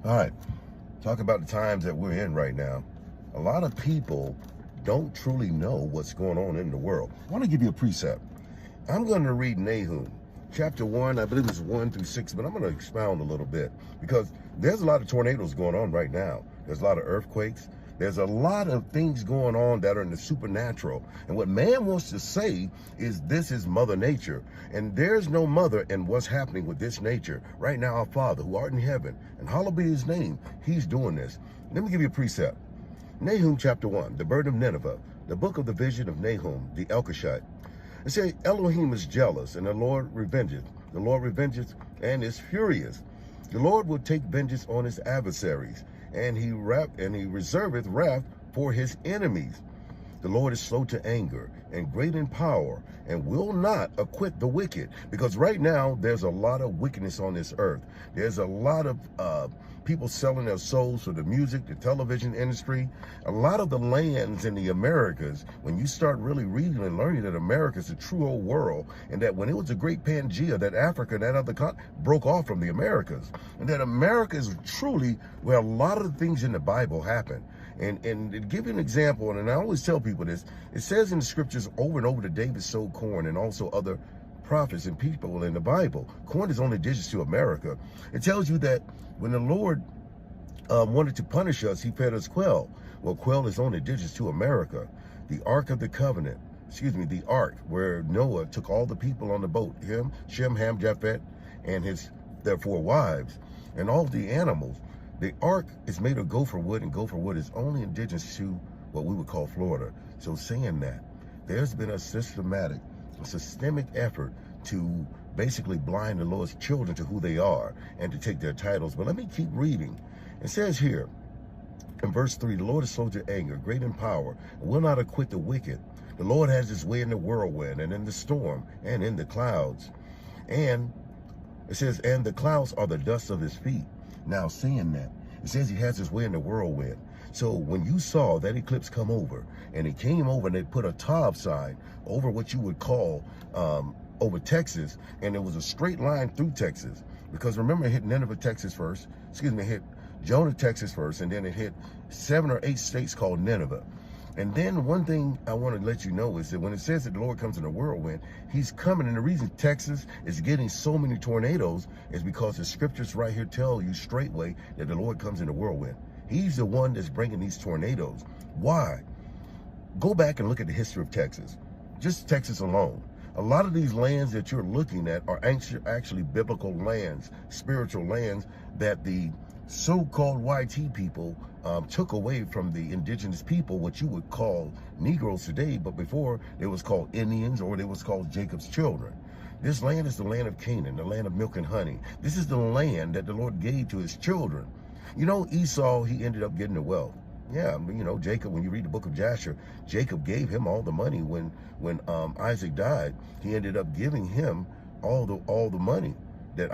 All right, talk about the times that we're in right now. A lot of people don't truly know what's going on in the world. I want to give you a precept. I'm going to read Nahum, chapter 1, I believe it's 1 through 6, but I'm going to expound a little bit because there's a lot of tornadoes going on right now. There's a lot of earthquakes. There's a lot of things going on that are in the supernatural. And what man wants to say is this is Mother Nature. And there's no mother in what's happening with this nature. Right now, our Father, who art in heaven, and hallowed be his name, he's doing this. Let me give you a precept. Nahum chapter 1, the bird of Nineveh, the book of the vision of Nahum, the Elkoshite. It says, Elohim is jealous, and the Lord revengeth. The Lord revengeth and is furious. The Lord will take vengeance on his adversaries, and he reserveth wrath for his enemies. The Lord is slow to anger and great in power, and will not acquit the wicked. Because right now, there's a lot of wickedness on this earth. There's a lot of people selling their souls for the music, the television industry. A lot of the lands in the Americas, when you start really reading and learning that America is a true old world, and that when it was a great Pangea, that Africa and that other continent broke off from the Americas, and that America is truly where a lot of the things in the Bible happen. And to give you an example, and I always tell people this, it says in the scriptures over and over that David sowed corn, and also other prophets and people in the Bible. Corn is only indigenous to America. It tells you that when the Lord wanted to punish us, he fed us quail. Well, quail is only indigenous to America. The Ark of the Covenant, the Ark, where Noah took all the people on the boat, him, Shem, Ham, Japheth, and their 4 wives, and all the animals. The Ark is made of gopher wood, and gopher wood is only indigenous to what we would call Florida. So saying that, there's been a systemic effort to basically blind the Lord's children to who they are and to take their titles. But let me keep reading. It says here in verse 3, the Lord is slow to anger, great in power, and will not acquit the wicked. The Lord has his way in the whirlwind and in the storm and in the clouds. And it says, and the clouds are the dust of his feet. Now, saying that, it says he has his way in the whirlwind. So when you saw that eclipse come over, and it came over and they put a Tav sign over what you would call over Texas, and it was a straight line through Texas, because remember, it hit Nineveh, Texas first, it hit Jonah, Texas first, and then it hit 7 or 8 states called Nineveh. And then one thing I want to let you know is that when it says that the Lord comes in a whirlwind, he's coming. And the reason Texas is getting so many tornadoes is because the scriptures right here tell you straightway that the Lord comes in a whirlwind. He's the one that's bringing these tornadoes. Why? Go back and look at the history of Texas. Just Texas alone. A lot of these lands that you're looking at are actually biblical lands, spiritual lands that the so-called YT people took away from the indigenous people, what you would call Negroes today, but before they was called Indians, or they was called Jacob's children. This land is the land of Canaan, the land of milk and honey. This is the land that the Lord gave to his children. You know, Esau, he ended up getting the wealth. Yeah, you know, Jacob, when you read the book of Jasher, Jacob gave him all the money. When Isaac died, he ended up giving him all the money that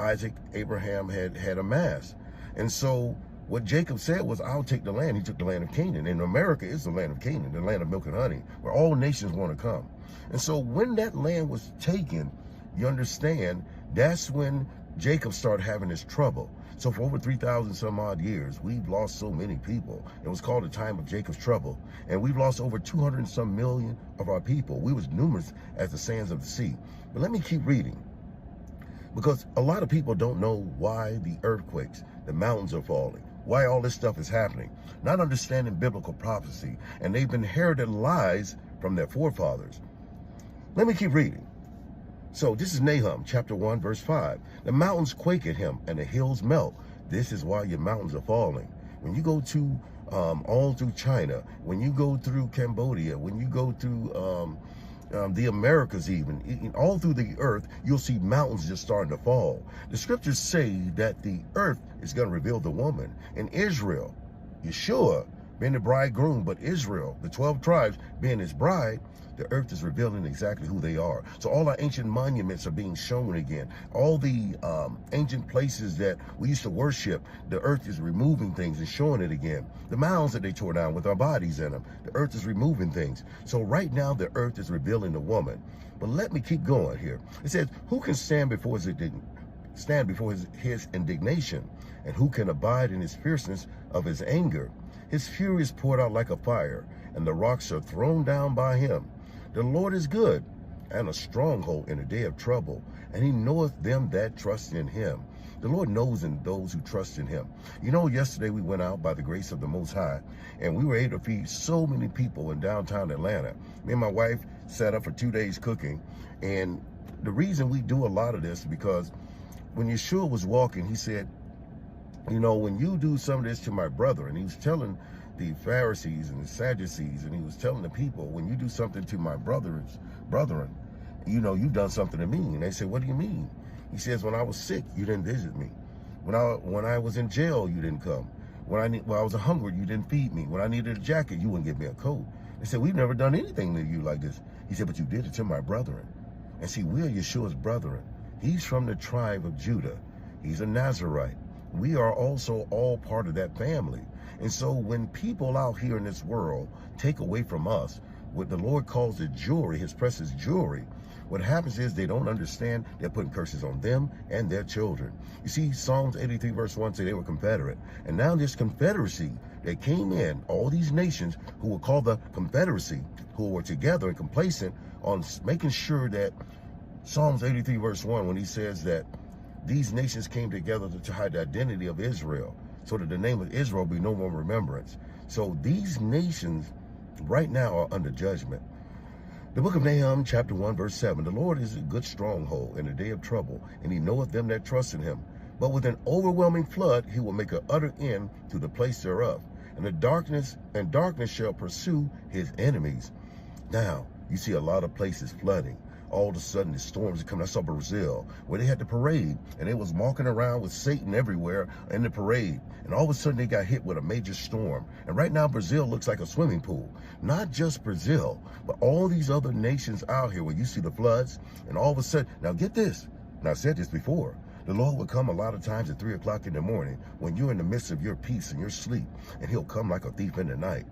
Abraham had amassed. And so what Jacob said was, I'll take the land. He took the land of Canaan. And America is the land of Canaan, the land of milk and honey, where all nations want to come. And so when that land was taken, you understand, that's when Jacob started having his trouble. So for over 3,000 some odd years, we've lost so many people. It was called the time of Jacob's trouble. And we've lost over 200 and some million of our people. We was numerous as the sands of the sea. But let me keep reading, because a lot of people don't know why the earthquakes, the mountains are falling, why all this stuff is happening, not understanding biblical prophecy, and they've inherited lies from their forefathers. Let me keep reading. So this is Nahum chapter 1, verse 5. The mountains quake at him and the hills melt. This is why your mountains are falling. When you go to all through China, when you go through Cambodia, when you go through the Americas, even all through the earth, you'll see mountains just starting to fall. The scriptures say that the earth is going to reveal the woman. In Israel, Yeshua being the bridegroom, but Israel, the 12 tribes being his bride, the earth is revealing exactly who they are. So all our ancient monuments are being shown again. All the ancient places that we used to worship, the earth is removing things and showing it again. The mounds that they tore down with our bodies in them, the earth is removing things. So right now the earth is revealing the woman. But let me keep going here. It says, who can stand before his stand before his indignation? And who can abide in his fierceness of his anger? His fury is poured out like a fire, and the rocks are thrown down by him. The Lord is good, and a stronghold in a day of trouble, and he knoweth them that trust in him. The Lord knows in those who trust in him. You know, yesterday we went out by the grace of the Most High, and we were able to feed so many people in downtown Atlanta. Me and my wife sat up for 2 days cooking, and the reason we do a lot of this is because when Yeshua was walking, he said, you know, when you do some of this to my brother, and he was telling the Pharisees and the Sadducees, and he was telling the people, when you do something to my brethren, you know, you've done something to me. And they said, what do you mean? He says, when I was sick, you didn't visit me. When I was in jail, you didn't come. When I was hungry, you didn't feed me. When I needed a jacket, you wouldn't give me a coat. They said, we've never done anything to you like this. He said, but you did it to my brethren. And see, we are Yeshua's brethren. He's from the tribe of Judah. He's a Nazarite. We are also all part of that family. And so when people out here in this world take away from us what the Lord calls the jewelry, his precious jewelry, what happens is they don't understand. They're putting curses on them and their children. You see, Psalms 83 verse 1 say they were confederate. And now this confederacy that came in, all these nations who were called the confederacy, who were together and complacent on making sure that Psalms 83 verse 1, when he says that these nations came together to hide the identity of Israel, so that the name of Israel be no more remembrance. So these nations right now are under judgment. The book of Nahum, chapter 1, verse 7, the Lord is a good stronghold in a day of trouble, and he knoweth them that trust in him. But with an overwhelming flood, he will make an utter end to the place thereof. And darkness shall pursue his enemies. Now, you see a lot of places flooding. All of a sudden, the storms are coming. I saw Brazil, where they had the parade, and they was walking around with Satan everywhere in the parade. And all of a sudden, they got hit with a major storm. And right now, Brazil looks like a swimming pool. Not just Brazil, but all these other nations out here where you see the floods. And all of a sudden, now get this. And I said this before. The Lord will come a lot of times at 3 o'clock in the morning when you're in the midst of your peace and your sleep. And he'll come like a thief in the night.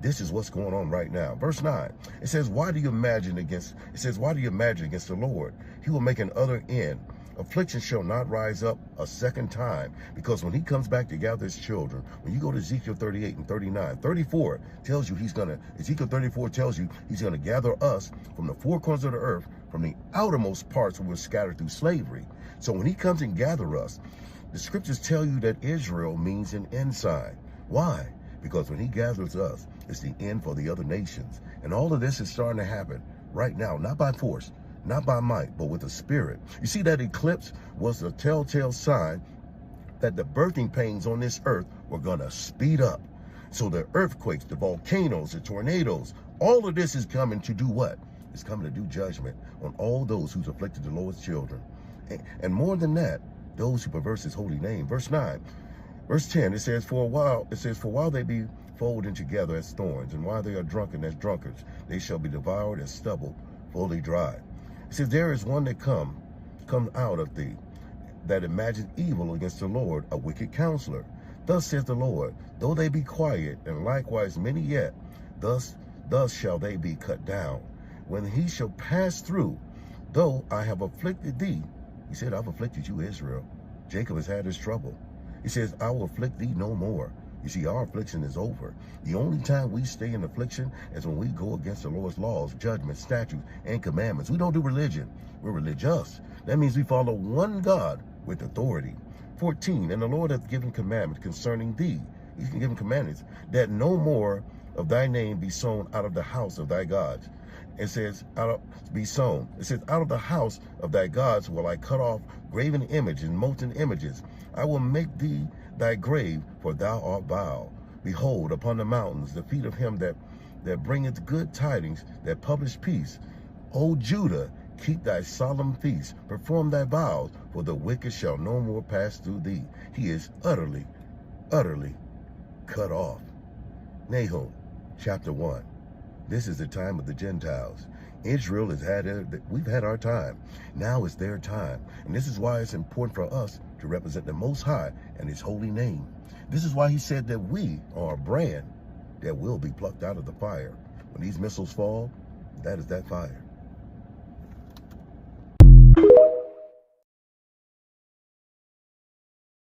This is what's going on right now. Verse 9, it says, why do you imagine against the Lord? He will make an utter end. Affliction shall not rise up a second time, because when he comes back to gather his children, when you go to Ezekiel 38 and 39, 34 tells you Ezekiel 34 tells you he's going to gather us from the four corners of the earth, from the outermost parts where we're scattered through slavery. So when he comes and gather us, the scriptures tell you that Israel means an ensign. Why? Because when he gathers us, it's the end for the other nations. And all of this is starting to happen right now, not by force, not by might, but with the spirit. You see, that eclipse was a telltale sign that the birthing pains on this earth were going to speed up. So the earthquakes, the volcanoes, the tornadoes, all of this is coming to do what? It's coming to do judgment on all those who's afflicted the Lord's children. And more than that, those who perverse his holy name. Verse 9. Verse 10, it says, for while they be folded together as thorns, and while they are drunken as drunkards, they shall be devoured as stubble fully dry. It says, there is one that come out of thee, that imagines evil against the Lord, a wicked counselor. Thus saith the Lord, though they be quiet, and likewise many yet, thus shall they be cut down. When he shall pass through, though I have afflicted thee, he said, I've afflicted you, Israel. Jacob has had his trouble. He says, I will afflict thee no more. You see, our affliction is over. The only time we stay in affliction is when we go against the Lord's laws, judgments, statutes, and commandments. We don't do religion. We're religious. That means we follow one God with authority. 14, and the Lord hath given commandments concerning thee. He's given commandments that no more of thy name be sown out of the house of thy gods. It says, be sown. It says, out of the house of thy gods will I cut off graven images and molten images. I will make thee thy grave, for thou art vile. Behold, upon the mountains, the feet of him that bringeth good tidings, that publish peace. O Judah, keep thy solemn feasts, perform thy vows, for the wicked shall no more pass through thee. He is utterly, utterly cut off. Nahum, chapter 1. This is the time of the Gentiles. Israel we've had our time. Now is their time. And this is why it's important for us to represent the Most High and his holy name. This is why he said that we are a brand that will be plucked out of the fire. When these missiles fall, that is that fire.